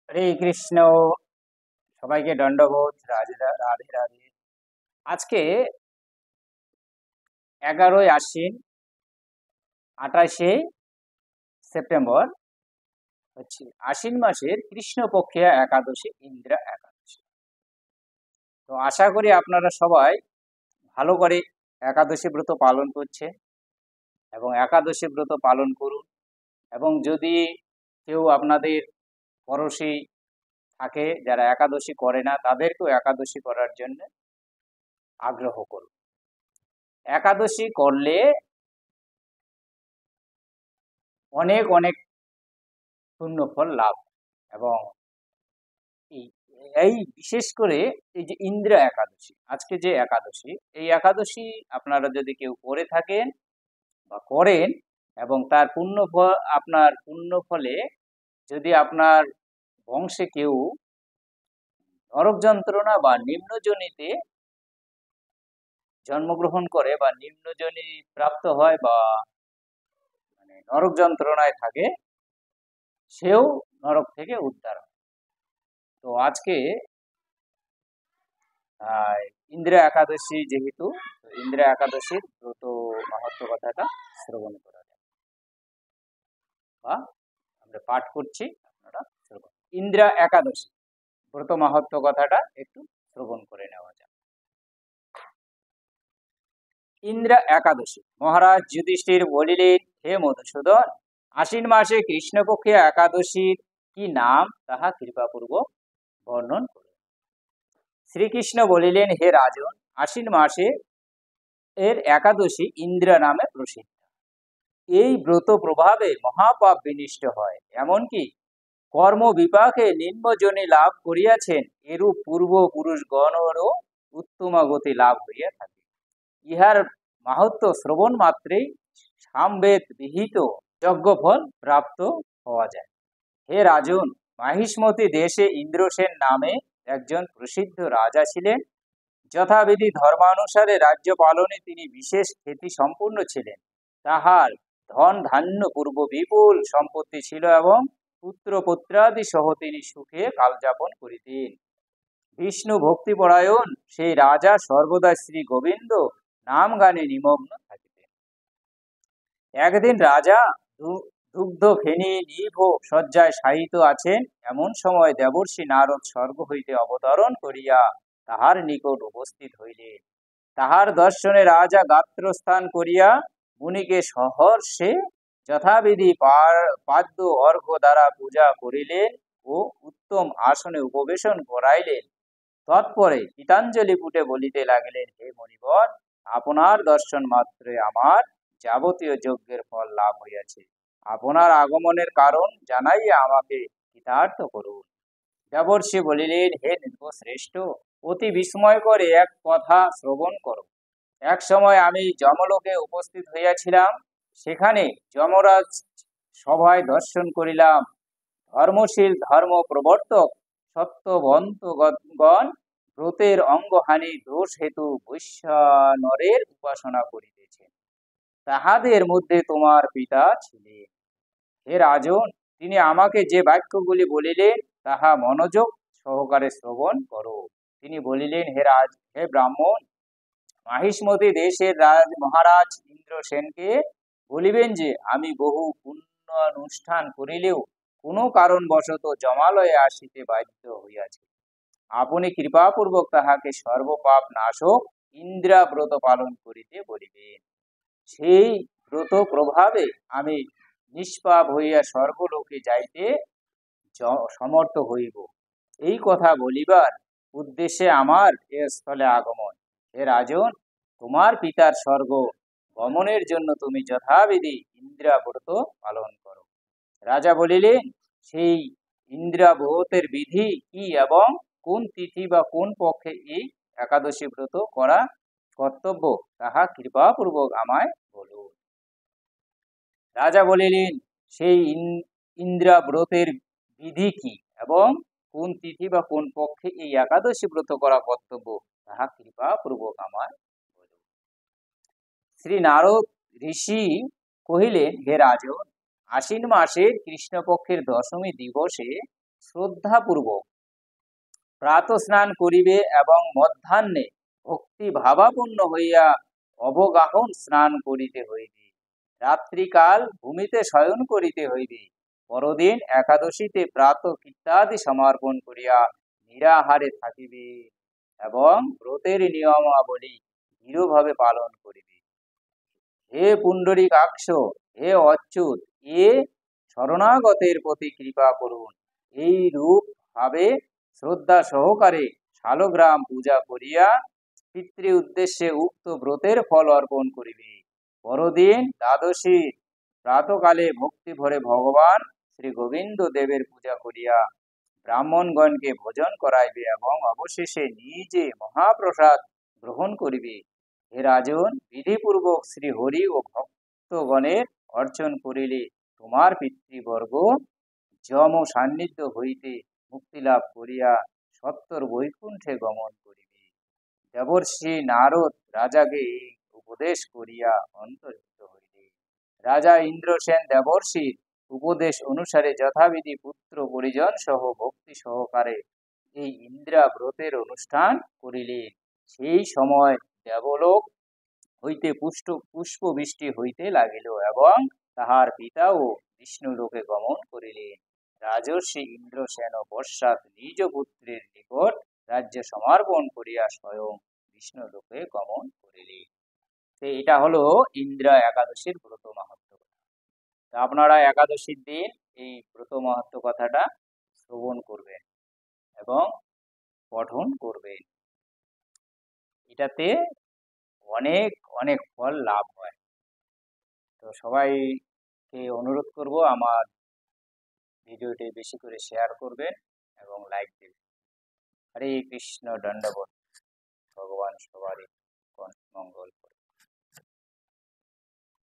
হরে কৃষ্ণ। সবাইকে দণ্ডবোধ। রাধে রাধে রাধে। আজকে 11ই আশ্বিন, 28শে সেপ্টেম্বর হচ্ছে আশ্বিন মাসের কৃষ্ণপক্ষিয়া একাদশী, ইন্দ্রা একাদশী। তো আশা করি আপনারা সবাই ভালো করে একাদশী ব্রত পালন করছে এবং একাদশী ব্রত পালন করুন। এবং যদি কেউ আপনাদের পড়োশী থাকে যারা একাদশী করে না, তাদেরকেও একাদশী করার জন্য আগ্রহ করুন। একাদশী করলে অনেক অনেক পুণ্যফল লাভ। এবং এই বিশেষ করে এই যে ইন্দ্র একাদশী, আজকে যে একাদশী, এই একাদশী আপনারা যদি কেউ করে থাকেন বা করেন এবং তার আপনার পুণ্য ফলে যদি আপনার বংশে কেউ নরক যন্ত্রণা বা নিম্নজনিতে জন্মগ্রহণ করে বা নিম্নজনি প্রাপ্ত হয় বা মানে নরক যন্ত্রণায় থাকে, সেও নরক থেকে উদ্ধার হয়। তো আজকে ইন্দ্রা একাদশী, যেহেতু ইন্দ্রা একাদশীর ব্রত মাহাত্ম্য কথাটা শ্রবণ করা যায় বা আমরা পাঠ করছি, আপনারা শ্রবণ। ইন্দ্রা একাদশী ব্রত মাহাত্ম্য কথাটা একটু শ্রবণ করে নেওয়া যায়। ইন্দ্রা একাদশী। মহারাজ যুধিষ্ঠির বলিলেন, হে মধুসূদন, আশ্বিন মাসে কৃষ্ণপক্ষে একাদশীর কি নাম তাহা কৃপাপূর্বক বর্ণন করুন। শ্রীকৃষ্ণ বলিলেন, হে রাজন, আশ্বিন মাসে এর একাদশী ইন্দ্রা নামে প্রসিদ্ধ। এই ব্রত প্রভাবে মহাপাপ বিনিষ্ট হয়, এমনকি কর্ম বিপাকে নিম্নজনি লাভ করিয়াছেন এরূপ পূর্বপুরুষগণেরও উত্তম গতি লাভ হইয়া থাকে। ইহার মাহাত্ম্য শ্রবণ মাত্রেই সামবেদ বিহিত যজ্ঞফল প্রাপ্ত হওয়া যায়। হে রাজন, মাহিষ্মতি দেশে ইন্দ্রসেন নামে একজন প্রসিদ্ধ রাজা ছিলেন। যথাবিধি ধর্মানুসারে রাজ্য পালনে তিনি বিশেষ খ্যাতি সম্পূর্ণ ছিলেন। তাহার ধন ধান্য পূর্ব বিপুল সম্পত্তি ছিল এবং পুত্র পুত্রাদি সহ তিনি সুখে কালযাপন করিতেন। বিষ্ণু ভক্তিপরায়ণ সেই রাজা সর্বদা শ্রী গোবিন্দ নাম গানে নিমগ্ন থাকিতেন। একদিন রাজা দুগ্ধ ফেনী নিভ শয্যায় শায়িত আছেন, এমন সময় দেবর্ষি নারদ স্বর্গ হইতে অবতরণ করিয়া তাহার নিকট উপস্থিত হইলেন। তাহার দর্শনে রাজা গাত্রস্থান করিয়া মুনিকে সহর্ষে যথাবিধি পাদ্য অর্ঘ্য দ্বারা পূজা করিলেন ও উত্তম আসনে উপবেশন করাইলেন। তৎপরে গীতাঞ্জলি পুটে বলিতে লাগিলেন, হে মণিবর, আপনার দর্শন মাত্রে আমার যাবতীয় যজ্ঞের ফল লাভ হইয়াছে। আপনার আগমনের কারণ জানাইয়া আমাকে কৃতার্থ করুন। দেবর্ষি বলিলেন, হে নৃপশ্রেষ্ঠ, অতি বিস্ময় করে এক কথা শ্রবণ করো। এক সময় আমি যমলোকে উপস্থিত হইয়াছিলাম। সেখানে যমরাজ সভায় দর্শন করিলাম ধর্মশীল ধর্ম প্রবর্তক সত্যবন্তগণ ব্রতের অঙ্গহানি দোষ হেতু বৈশ্বানরের উপাসনা করিতেছেন। তাহাদের মধ্যে তোমার পিতা ছিলেন। হে রাজন, তিনি আমাকে যে বাক্যগুলি বলিলেন তাহা মনোযোগ সহকারে শ্রবণ করো। তিনি বলিলেন, হে ব্রাহ্মণ, মাহিষ্মতি দেশের মহারাজ ইন্দ্রসেনকে বলিবেন যে আমি বহু পুণ্যানুষ্ঠান করিলেও কোনো কারণবশত জমালয়ে আসিতে বাধ্য হইয়াছি। আপনি কৃপাপূর্বক তাহাকে সর্বপাপ নাশক ইন্দ্রা ব্রত পালন করিতে বলিবেন। সেই ব্রত প্রভাবে আমি নিষ্পাপ হইয়া স্বর্গলোকে যাইতে সমর্থ হইব। এই কথা বলিবার উদ্দেশ্যে আমার এ স্থলে আগমন। হে রাজন, তোমার পিতার স্বর্গ গমনের জন্য তুমি যথাবিধি ইন্দ্রা ব্রত পালন করো। রাজা বলিলেন, সেই ইন্দ্রা ব্রতের বিধি কি এবং কোন তিথি বা কোন পক্ষে এই একাদশী ব্রত করা কর্তব্য তাহা কৃপাপূর্বক আমায় বলুন। রাজা বলিলেন, সেই ইন্দ্রা ব্রতের বিধি কি এবং কোন তিথি বা কোন পক্ষে এই একাদশী ব্রত করা কর্তব্য তাহা কৃপাপূর্বক আমায় বলুন। শ্রী নারদ ঋষি কহিলেন, হে রাজন, আশ্বিন মাসের কৃষ্ণপক্ষের দশমী দিবসে শ্রদ্ধাপূর্বক প্রাত স্নান করিবে এবং মধ্যাহ্নে ভক্তি ভাবাপন্ন হইয়া অবগাহন স্নান করিতে হইবে। রাত্রিকাল ভূমিতে শয়ন করিতে হইবে। পরদিন একাদশীতে প্রাত কীর্তাদি সমর্পণ করিয়া নিরাহারে থাকিবে এবং ব্রতের নিয়মাবলী দৃঢ়ভাবে পালন করিবে। হে পুণ্ডরীকাক্ষ, হে অচ্যুত, এ শরণাগতের প্রতি কৃপা করুন। এই রূপ ভাবে শ্রদ্ধা সহকারে শালগ্রাম পূজা করিয়া পিতৃ উদ্দেশ্যে উক্ত ব্রতের ফল অর্পণ করিবে। পরদিন দ্বাদশী প্রাতকালে ভক্তি ভরে ভগবান শ্রী গোবিন্দ দেবের পূজা করিয়া ব্রাহ্মণগণকে ভোজন করাইবে এবং অবশেষে নিজে মহাপ্রসাদ গ্রহণ করিবে। হে রাজন, বিধিপূর্বক শ্রী হরি ও ভক্তগণের অর্চন করিলে তোমার পিতৃবর্গ যম সান্নিধ্য হইতে মুক্তি লাভ করিয়া সত্তর বৈকুণ্ঠে গমন করিবে। দেবর্ষি নারদ রাজাকে এই উপদেশ করিয়া অন্তর্হিত হইলে রাজা ইন্দ্রসেন দেবর্ষির উপদেশ অনুসারে যথাবিধি পুত্র পরিজন সহ ভক্তি সহকারে এই ইন্দ্রা ব্রতের অনুষ্ঠান করিলেন। সেই সময় দেবলোক হইতে পুষ্প বৃষ্টি হইতে লাগিল এবং তাহার পিতাও বিষ্ণুলোকে গমন করিলেন। রাজর্ষি ইন্দ্রসেন পশ্চাৎ নিজ পুত্রের নিকট রাজ্য সমর্পণ করিয়া স্বয়ং বিষ্ণুলোকে গমন করিলেন। এটা হলো ইন্দ্রা একাদশীর ব্রত মাহাত্ম্য। আপনারা একাদশীর দিন এই ব্রত মাহাত্ম্য কথাটা শ্রবণ করবেন এবং পঠন করবেন। এটাতে অনেক অনেক ফল লাভ হয়। তো সবাইকে অনুরোধ করব আমার ভিডিওটি বেশি করে শেয়ার করবেন এবং লাইক দেবেন। হরে কৃষ্ণ, দণ্ডবোধ।